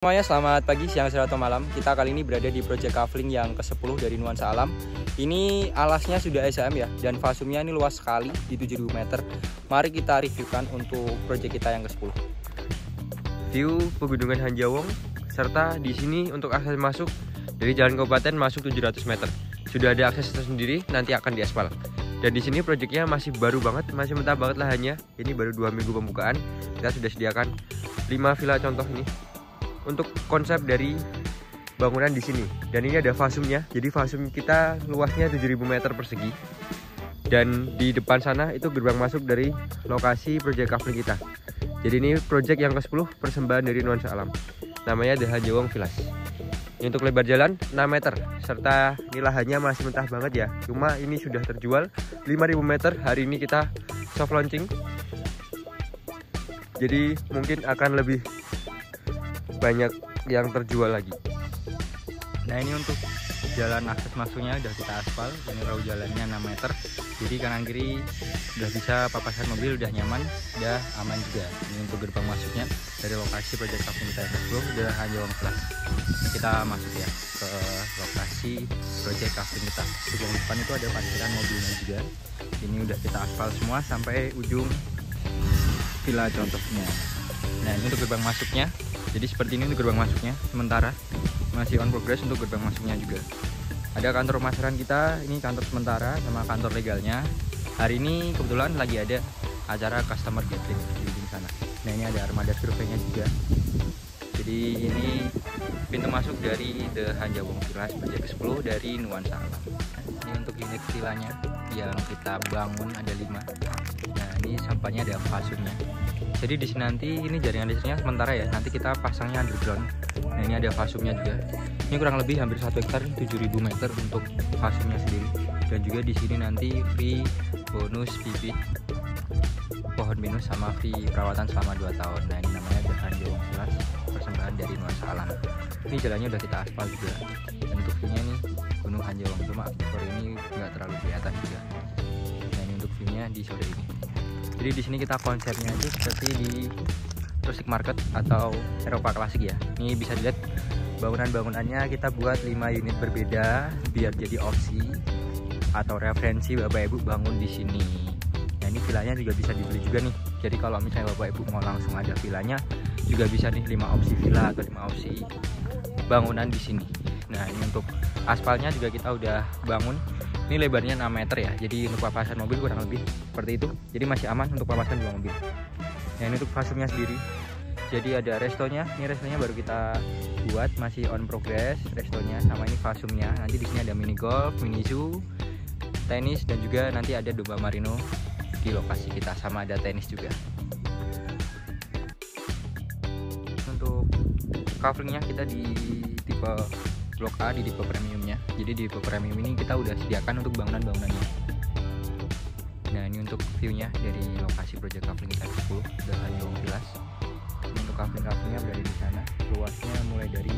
Semuanya selamat pagi, siang, sore, atau malam. Kita kali ini berada di Project Kafling yang ke-10 dari Nuansa Alam. Ini alasnya sudah SHM ya, dan fasumnya ini luas sekali di 7.000 meter. Mari kita reviewkan untuk project kita yang ke-10. View Pegunungan Hanjawong, serta di sini untuk akses masuk dari Jalan Kabupaten masuk 700 meter. Sudah ada akses tersendiri, nanti akan diaspal. Dan di sini proyeknya masih baru banget, masih mentah banget lahannya. Ini baru 2 minggu pembukaan. Kita sudah sediakan 5 villa contoh ini. Untuk konsep dari bangunan di sini, dan ini ada fasumnya. Jadi fasum kita luasnya 7.000 meter persegi, dan di depan sana itu gerbang masuk dari lokasi project Kafling kita. Jadi ini project yang ke-10 persembahan dari Nuansa Alam, namanya The Hanjawong Villas. Ini untuk lebar jalan 6 meter, serta ini lahannya masih mentah banget ya. Cuma ini sudah terjual 5.000 meter. Hari ini kita soft launching, jadi mungkin akan lebih banyak yang terjual lagi. Nah, ini untuk jalan akses masuknya udah kita aspal. Ini raw jalannya 6 meter, jadi kanan kiri udah bisa papasan mobil, udah nyaman, udah aman juga. Ini untuk gerbang masuknya dari lokasi project Kafling kita yang ke-10 The Hanjawong Villas. Ini kita masuk ya ke lokasi project Kafling kita. Di depan itu ada parkiran mobilnya juga. Ini udah kita aspal semua sampai ujung villa contohnya. Nah, ini untuk gerbang masuknya. Jadi seperti ini untuk gerbang masuknya, sementara masih on progress untuk gerbang masuknya juga. Ada kantor pemasaran kita, ini kantor sementara sama kantor legalnya. Hari ini kebetulan lagi ada acara customer gathering di ujung sana. Nah, ini ada armada surveinya juga. Jadi ini pintu masuk dari The Hanjawong Villas project 10 dari Nuansa Alam. Ini untuk unit villanya yang kita bangun ada 5. Nah, ini sampahnya ada fasumnya. Jadi di sini nanti ini jaringan listriknya sementara ya, nanti kita pasangnya underground. Nah, ini ada fasumnya juga. Ini kurang lebih hampir 1 hektar, 7.000 meter untuk fasumnya sendiri. Dan juga di sini nanti free bonus bibit pohon pinus sama free perawatan selama 2 tahun. Nah, ini namanya The Hanjawong Villas, persembahan dari Nuansa Alam. Ini jalannya udah kita aspal juga. Dan untuk view-nya nih Gunung Hanjawong, cuma sore ini nggak terlalu kelihatan juga. Nah, ini untuk view-nya di sore ini. Jadi di sini kita konsepnya itu seperti di Rustic Market atau Eropa klasik ya. Ini bisa dilihat bangunan-bangunannya kita buat 5 unit berbeda biar jadi opsi atau referensi Bapak Ibu bangun di sini. Nah, ini villanya juga bisa dibeli juga nih. Jadi kalau misalnya Bapak Ibu mau langsung ada villanya juga bisa nih, 5 opsi villa atau 5 opsi bangunan di sini. Nah, ini untuk aspalnya juga kita udah bangun. Ini lebarnya 6 meter ya, jadi untuk papasan mobil kurang lebih seperti itu. Jadi masih aman untuk papasan 2 mobil. Nah, ini untuk fasumnya sendiri. Jadi ada restonya, ini restonya baru kita buat, masih on progress restonya, sama ini fasumnya. Nanti di sini ada mini golf, mini zoo, tenis, dan juga nanti ada domba marino di lokasi kita, sama ada tenis juga. Untuk coveringnya kita di tipe Blok A, di tipe premiumnya. Jadi di tipe premium ini kita udah sediakan untuk bangunan-bangunannya. Nah, ini untuk view-nya dari lokasi project Kafling kita 10 The Hanjawong Villas. Ini untuk Kafling-Kaflingnya berada di sana. Luasnya mulai dari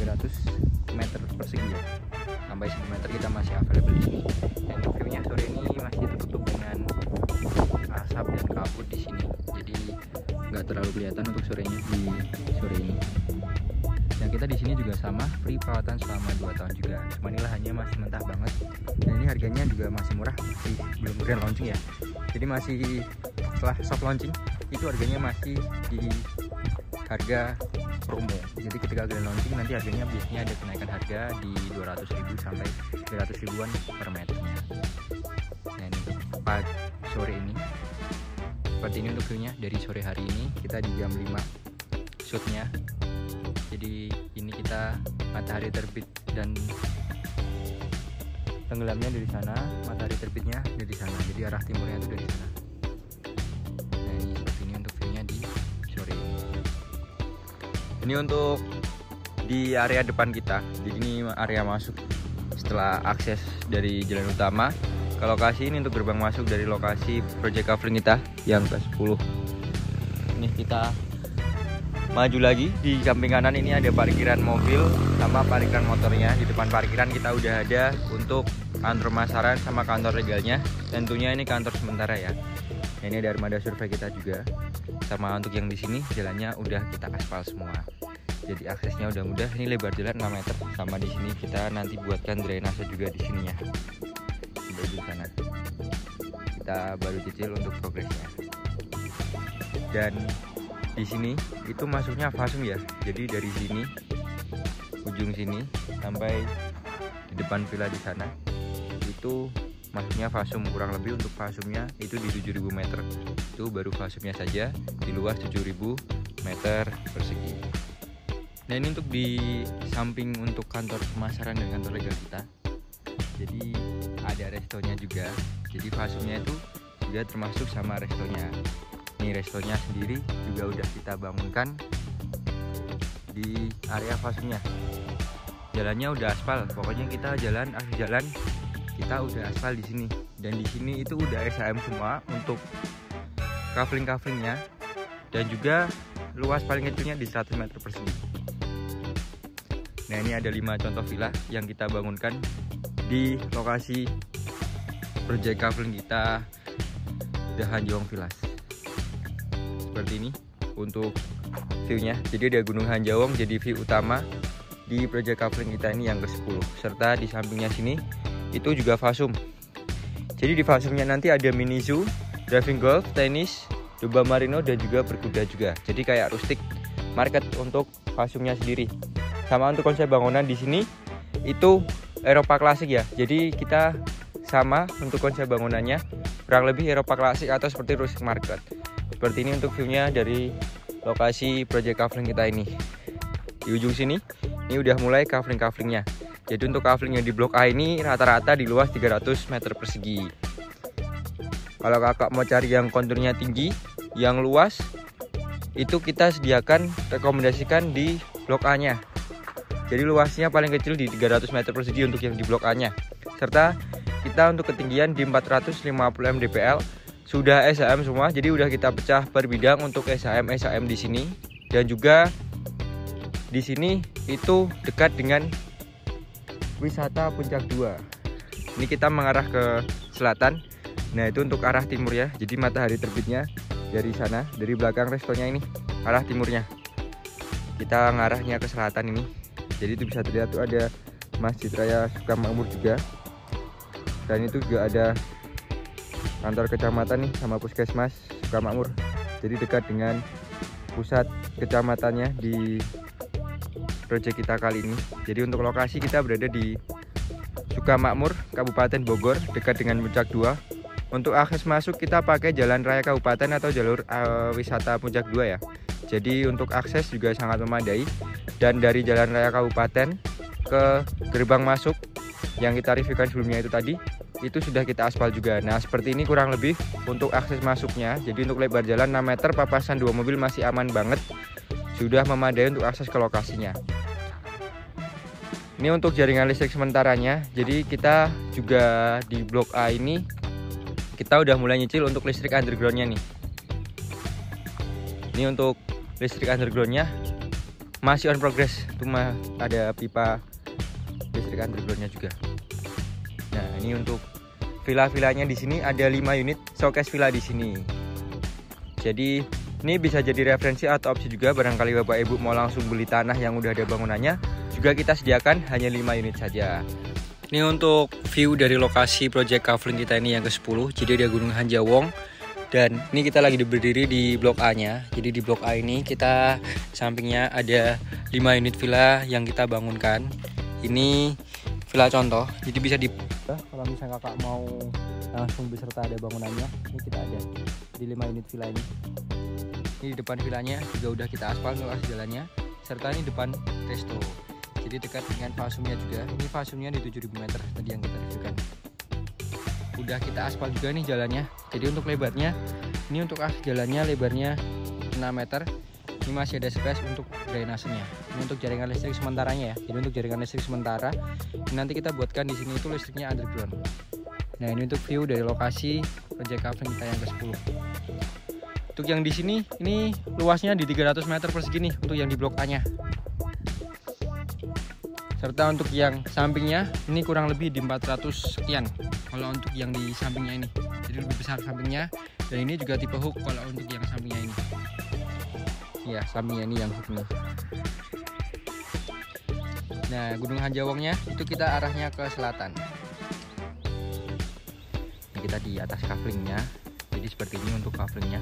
300 meter persegi ya, sampai 10 meter kita masih available di sini. Dan untuk view-nya sore ini masih tertutup dengan asap dan kabut di sini. Jadi nggak terlalu kelihatan untuk sorenya di sore ini. Nah, kita di sini juga sama free perawatan selama 2 tahun juga. Cuma ini lahannya masih mentah banget. Dan ini harganya juga masih murah, masih belum grand launching ya. Jadi masih setelah soft launching itu harganya masih di harga promo. Jadi ketika grand launching nanti harganya biasanya ada kenaikan harga di 200.000 sampai 300 ribuan per meternya. Nah, ini untuk sore ini seperti ini untuk view-nya dari sore hari ini. Kita di jam 5 shootnya. Jadi ini kita matahari terbit dan tenggelamnya dari sana, matahari terbitnya dari sana. Jadi arah timurnya itu dari sana. Nah, ini seperti ini untuk view-nya di sore ini. Ini untuk di area depan kita. Jadi ini area masuk setelah akses dari jalan utama ke lokasi ini. Untuk gerbang masuk dari lokasi project Kafling kita yang ke-10. Ini kita maju lagi, di samping kanan ini ada parkiran mobil sama parkiran motornya. Di depan parkiran kita udah ada untuk kantor pemasaran sama kantor legalnya. Tentunya ini kantor sementara ya. Nah, ini ada armada survei kita juga. Sama untuk yang di sini jalannya udah kita aspal semua. Jadi aksesnya udah mudah. Ini lebar jalan 6 meter. Sama di sini kita nanti buatkan drainase juga di sininya. Di sana. Kita baru cicil untuk progresnya. Dan di sini itu masuknya fasum ya. Jadi dari sini ujung sini sampai di depan villa di sana itu masuknya fasum. Kurang lebih untuk fasumnya itu di 7.000 meter. Itu baru fasumnya saja di luas 7.000 meter persegi. Nah, ini untuk di samping untuk kantor pemasaran dan kantor legal kita. Jadi ada restonya juga. Jadi fasumnya itu juga termasuk sama restonya. Ini restonya sendiri juga udah kita bangunkan di area fasumnya. Jalannya udah aspal. Pokoknya kita akses jalan kita udah aspal di sini. Dan di sini itu udah SHM semua untuk kafling-kaflingnya. Dan juga luas paling kecilnya di 100 meter persegi. Nah, ini ada 5 contoh villa yang kita bangunkan di lokasi project kafling kita The Hanjawong Villas. Seperti ini untuk view-nya. Jadi ada Gunung Hanjawong jadi view utama di project kafling kita ini yang ke-10. Serta di sampingnya sini itu juga fasum. Jadi di fasumnya nanti ada mini zoo, driving golf, tenis, domba marino dan juga berkuda juga. Jadi kayak rustic market untuk fasumnya sendiri. Sama untuk konsep bangunan di sini itu Eropa klasik ya. Jadi kita sama untuk konsep bangunannya kurang lebih Eropa klasik atau seperti rustic market. Seperti ini untuk view-nya dari lokasi project kafling kita ini. Di ujung sini ini udah mulai kafling-kaflingnya. Jadi untuk kafling yang di blok A ini rata-rata di luas 300 meter persegi. Kalau kakak mau cari yang konturnya tinggi, yang luas, itu kita sediakan, rekomendasikan di blok A-nya. Jadi luasnya paling kecil di 300 meter persegi untuk yang di blok A-nya. Serta kita untuk ketinggian di 450 mdpl sudah SHM semua. Jadi udah kita pecah per bidang untuk SHM di sini. Dan juga di sini itu dekat dengan wisata Puncak 2. Ini kita mengarah ke selatan. Nah, itu untuk arah timur ya. Jadi matahari terbitnya dari sana, dari belakang restonya ini arah timurnya. Kita ngarahnya ke selatan ini. Jadi itu bisa terlihat tuh ada Masjid Raya Sukamakmur juga. Dan itu juga ada kantor kecamatan nih sama puskesmas Sukamakmur. Jadi dekat dengan pusat kecamatannya di proyek kita kali ini. Jadi untuk lokasi kita berada di Sukamakmur, Kabupaten Bogor, dekat dengan Puncak 2. Untuk akses masuk kita pakai jalan raya kabupaten atau jalur wisata Puncak 2 ya. Jadi untuk akses juga sangat memadai. Dan dari jalan raya kabupaten ke gerbang masuk yang kita reviewkan sebelumnya itu tadi, itu sudah kita aspal juga. Nah, seperti ini kurang lebih untuk akses masuknya. Jadi untuk lebar jalan 6 meter, papasan 2 mobil masih aman banget. Sudah memadai untuk akses ke lokasinya. Ini untuk jaringan listrik sementaranya. Jadi kita juga di blok A ini kita udah mulai nyicil untuk listrik undergroundnya nih. Ini untuk listrik undergroundnya masih on progress. Cuma ada pipa listrik undergroundnya juga. Nah, ini untuk villa-villanya di sini ada 5 unit showcase villa di sini. Jadi ini bisa jadi referensi atau opsi juga barangkali Bapak Ibu mau langsung beli tanah yang udah ada bangunannya. Juga kita sediakan hanya 5 unit saja. Ini untuk view dari lokasi project kafling kita ini yang ke-10. Jadi ada Gunung Hanjawong. Dan ini kita lagi berdiri di blok A-nya. Jadi di blok A ini kita sampingnya ada 5 unit villa yang kita bangunkan. Ini villa contoh. Jadi bisa kalau misalnya kakak mau langsung beserta ada bangunannya, ini kita ada di 5 unit villa ini. Ini di depan villanya juga udah kita aspal luas jalannya. Serta ini depan resto. Jadi dekat dengan fasumnya juga. Ini fasumnya di 7.000 meter tadi yang kita reviewkan. Udah kita aspal juga nih jalannya. Jadi untuk lebarnya, ini untuk akses jalannya lebarnya 6 meter. Ini masih ada space untuk drainasenya. Ini untuk jaringan listrik sementaranya ya. Jadi untuk jaringan listrik sementara, nanti kita buatkan di sini itu listriknya underground. Nah, ini untuk view dari lokasi project kafling kita yang ke-10. Untuk yang di sini, ini luasnya di 300 meter persegi nih untuk yang di blok A-nya. Serta untuk yang sampingnya ini kurang lebih di 400 sekian kalau untuk yang di sampingnya ini. Jadi lebih besar sampingnya. Dan ini juga tipe hook kalau untuk yang sampingnya ini. Ya, sampingnya ini yang hook nih. Nah, Gunung Hanjawongnya itu kita arahnya ke selatan. Ini kita di atas kaflingnya. Jadi seperti ini untuk kaflingnya.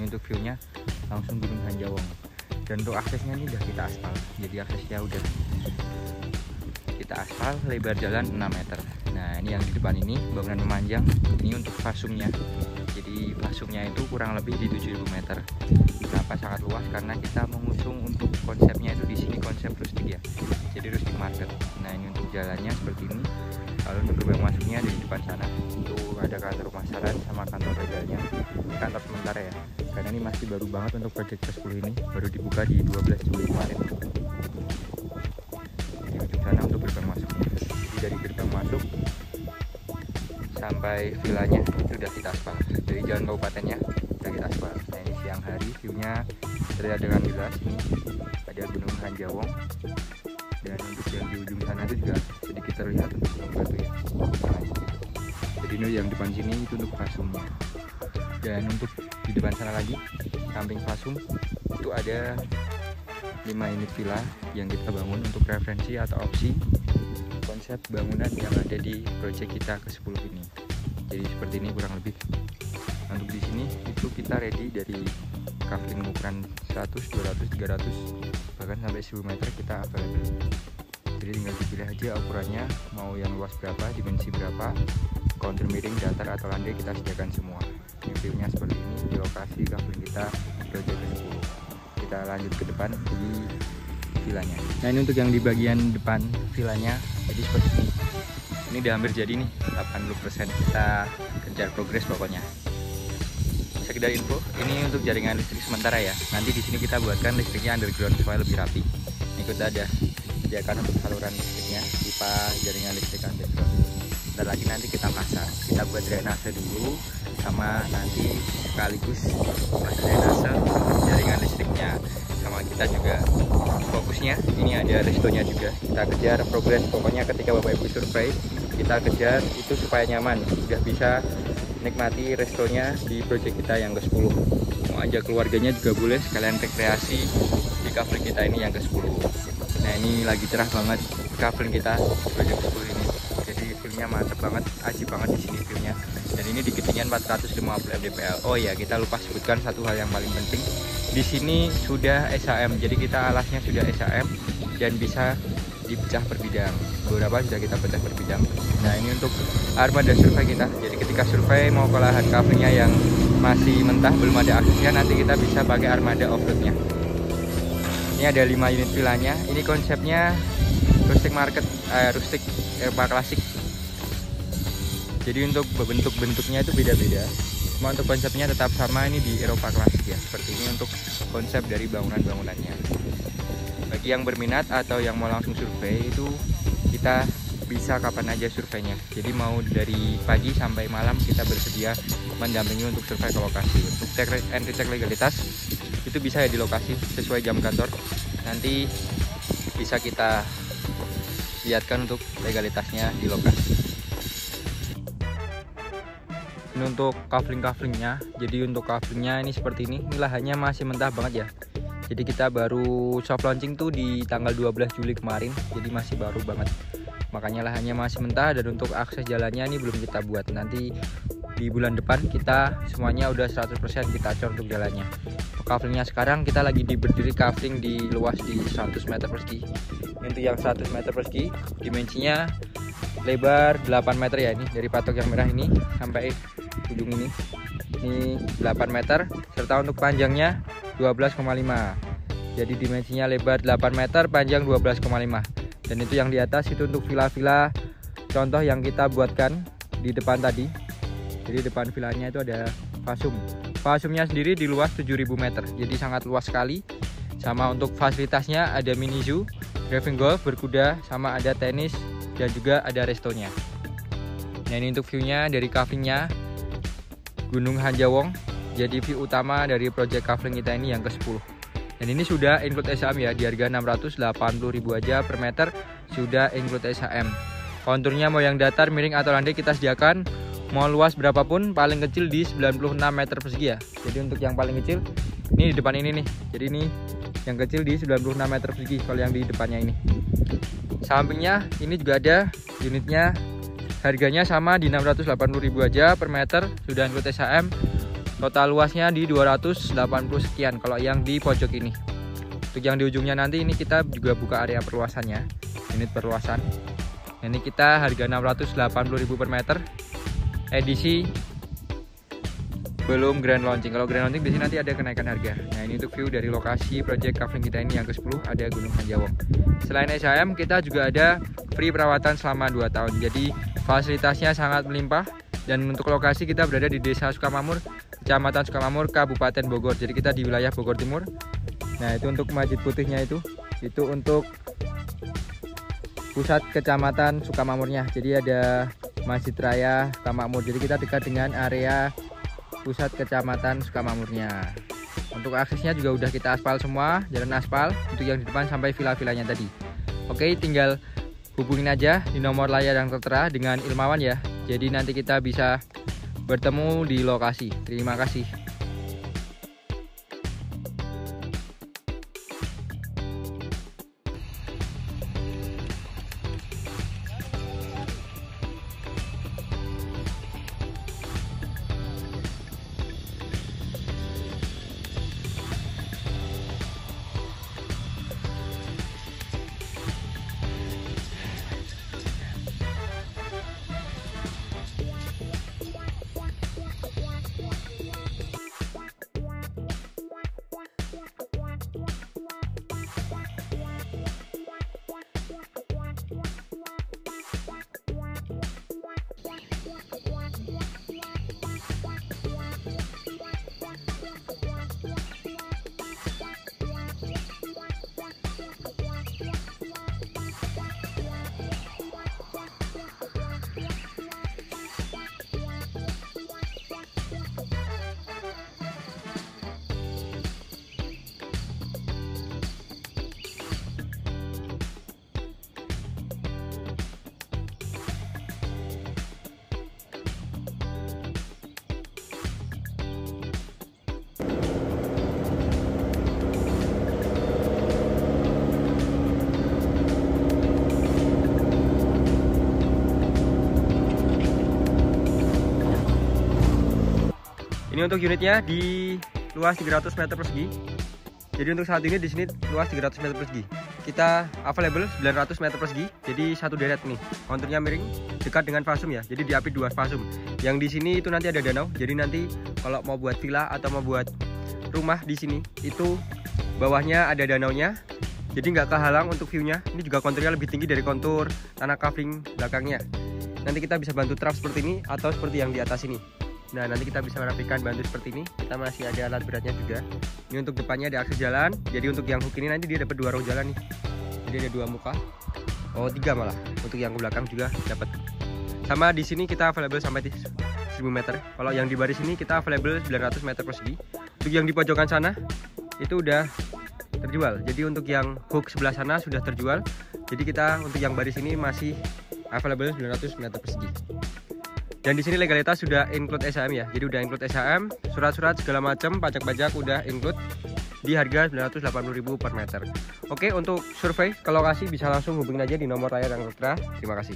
Ini untuk viewnya langsung Gunung Hanjawong. Dan untuk aksesnya ini udah kita aspal. Jadi aksesnya udah kita aspal, lebar jalan 6 meter. Nah, ini yang di depan ini bangunan memanjang. Ini untuk fasumnya. Jadi fasumnya itu kurang lebih di 7.000 meter. Kenapa sangat luas? Karena kita mengusung untuk konsepnya itu di sini konsep rustik ya. Jadi rustik market. Nah, ini untuk jalannya seperti ini. Lalu untuk gerbang masuknya di depan sana. Itu ada kantor pemasaran sama kantor legalnya. Ini kantor sementara ya. Karena ini masih baru banget untuk proyek ke-10 ini. Baru dibuka di 12 Juli kemarin. Di ujung sana untuk gerbang masuknya. Jadi dari gerbang masuk sampai vilanya itu sudah kita aspal. Dari jalan kabupatennya sudah kita aspal. Nah, ini siang hari viewnya terlihat dengan jelas. Ini ada Gunung Hanjawong. Dan untuk yang di ujung sana itu juga sedikit terlihat untuk batu ya. Jadi ini yang depan sini itu untuk fasumnya. Dan untuk di depan sana lagi samping fasum itu ada 5 unit villa yang kita bangun untuk referensi atau opsi konsep bangunan yang ada di proyek kita ke-10 ini. Jadi seperti ini kurang lebih. Untuk di sini itu kita ready dari kafling ukuran 100, 200, 300 bahkan sampai 1000 meter kita available. Jadi tinggal dipilih aja ukurannya, mau yang luas berapa, dimensi berapa, kontur miring, datar atau landai kita sediakan semua. Ini view-nya seperti ini di lokasi kafling kita proyek ke-10. Kita lanjut ke depan di vilanya. Nah, ini untuk yang di bagian depan vilanya. Jadi seperti ini. Ini udah hampir jadi nih, 80% kita kejar progres pokoknya. Sekedar info, ini untuk jaringan listrik sementara ya. Nanti di sini kita buatkan listriknya underground supaya lebih rapi. Ini kita ada sediakan untuk saluran listriknya, pipa jaringan listrik underground. Bentar lagi nanti kita pasang. Kita buat drainase dulu, sama nanti sekaligus buat drainase jaringan listriknya. Sama kita juga fokusnya ini ada restonya juga, kita kejar progres. Pokoknya ketika Bapak Ibu survei kita kejar itu supaya nyaman, udah bisa nikmati restonya di proyek kita yang ke-10. Mau ajak keluarganya juga boleh, sekalian rekreasi di kafling kita ini yang ke-10. Nah, ini lagi cerah banget kafling kita proyek 10 ini. Jadi filmnya mantep banget, ajib banget di sini filmnya. Dan ini di ketinggian 450 mdpl. Oh ya, kita lupa sebutkan satu hal yang paling penting. Di sini sudah SHM, jadi kita alasnya sudah SHM dan bisa dipecah per bidang. Beberapa sudah kita pecah per bidang. Nah, ini untuk armada survei kita. Jadi ketika survei mau ke lahan kaflingnya yang masih mentah, belum ada aksesnya, nanti kita bisa pakai armada off-roadnya. Ini ada 5 unit villanya. Ini konsepnya rustic market, rustic Eropa klasik. Jadi untuk bentuk-bentuknya itu beda-beda. Cuma untuk konsepnya tetap sama, ini di Eropa klasik ya. Seperti ini untuk konsep dari bangunan-bangunannya. Bagi yang berminat atau yang mau langsung survei itu kita bisa kapan aja surveinya. Jadi mau dari pagi sampai malam kita bersedia mendampingi untuk survei ke lokasi. Untuk cek and recheck legalitas itu bisa ya di lokasi sesuai jam kantor. Nanti bisa kita lihatkan untuk legalitasnya di lokasi. Ini untuk kafling-kaflingnya. Jadi untuk kaflingnya ini seperti ini. Ini lahannya masih mentah banget ya. Jadi kita baru soft launching tuh di tanggal 12 Juli kemarin. Jadi masih baru banget. Makanya lahannya masih mentah, dan untuk akses jalannya ini belum kita buat. Nanti di bulan depan kita semuanya udah 100% kita cor untuk jalannya. Kaflingnya sekarang kita lagi berdiri kafling di luas di 100 meter persegi. Ini yang 100 meter persegi, dimensinya lebar 8 meter ya, ini dari patok yang merah ini sampai ujung ini 8 meter, serta untuk panjangnya 12,5. Jadi dimensinya lebar 8 meter, panjang 12,5. Dan itu yang di atas itu untuk villa-villa contoh yang kita buatkan di depan tadi. Jadi depan villanya itu ada fasum. Fasumnya sendiri di luas 7.000 meter, jadi sangat luas sekali. Sama untuk fasilitasnya ada mini zoo, driving golf, berkuda, sama ada tenis, dan juga ada restonya. Nah, ini untuk viewnya dari kaflingnya Gunung Hanjawong. Jadi view utama dari project kafling kita ini yang ke-10. Dan ini sudah include SHM ya, di harga 680.000 aja per meter, sudah include SHM. Konturnya mau yang datar, miring atau landai kita sediakan. Mau luas berapapun, paling kecil di 96 meter persegi ya. Jadi untuk yang paling kecil ini di depan ini nih. Jadi ini yang kecil di 96 meter persegi kalau yang di depannya ini. Sampingnya ini juga ada unitnya, harganya sama di 680.000 aja per meter, sudah include SHM. Total luasnya di 280 sekian kalau yang di pojok ini. Untuk yang di ujungnya nanti ini kita juga buka area perluasannya, unit perluasan. Ini kita harga 680.000 per meter, edisi belum grand launching. Kalau grand launching biasanya nanti ada kenaikan harga. Nah, ini untuk view dari lokasi project Kafling kita ini yang ke-10, ada Gunung Hanjawong. Selain SHM, kita juga ada free perawatan selama 2 tahun. Jadi fasilitasnya sangat melimpah. Dan untuk lokasi kita berada di Desa Sukamamur, Kecamatan Sukamamur, Kabupaten Bogor. Jadi kita di wilayah Bogor Timur. Nah, itu untuk masjid putihnya itu untuk pusat Kecamatan Sukamamurnya. Jadi ada Masjid Raya Sukamamur. Jadi kita dekat dengan area pusat Kecamatan Sukamamurnya. Untuk aksesnya juga udah kita aspal semua, jalan aspal untuk yang di depan sampai villa-villanya tadi. Oke, tinggal hubungin aja di nomor layar yang tertera dengan Ilmawan ya. Jadi nanti kita bisa bertemu di lokasi. Terima kasih. Ini untuk unitnya di luas 300 meter persegi. Jadi untuk saat ini di sini luas 300 meter persegi. Kita available 900 meter persegi. Jadi satu deret nih. Konturnya miring, dekat dengan fasum ya. Jadi diapit 2 fasum. Yang di sini itu nanti ada danau. Jadi nanti kalau mau buat villa atau mau buat rumah di sini itu bawahnya ada danaunya. Jadi nggak kehalang untuk view-nya. Ini juga konturnya lebih tinggi dari kontur tanah kafling belakangnya. Nanti kita bisa bantu trap seperti ini atau seperti yang di atas ini. Nah, nanti kita bisa merapikan bantu seperti ini. Kita masih ada alat beratnya juga. Ini untuk depannya ada akses jalan. Jadi untuk yang hook ini nanti dia dapat 2 row jalan nih. Jadi ada 2 muka. Oh, 3 malah. Untuk yang ke belakang juga dapat. Sama di sini kita available sampai 1000 meter. Kalau yang di baris ini kita available 900 meter persegi. Untuk yang di pojokan sana itu udah terjual. Jadi untuk yang hook sebelah sana sudah terjual. Jadi kita untuk yang baris ini masih available 900 meter persegi. Dan di sini legalitas sudah include SHM ya. Jadi udah include SHM, surat-surat segala macam, pajak-pajak udah include di harga 980.000 per meter. Oke, untuk survei ke lokasi bisa langsung hubungin aja di nomor layar yang tertera. Terima kasih.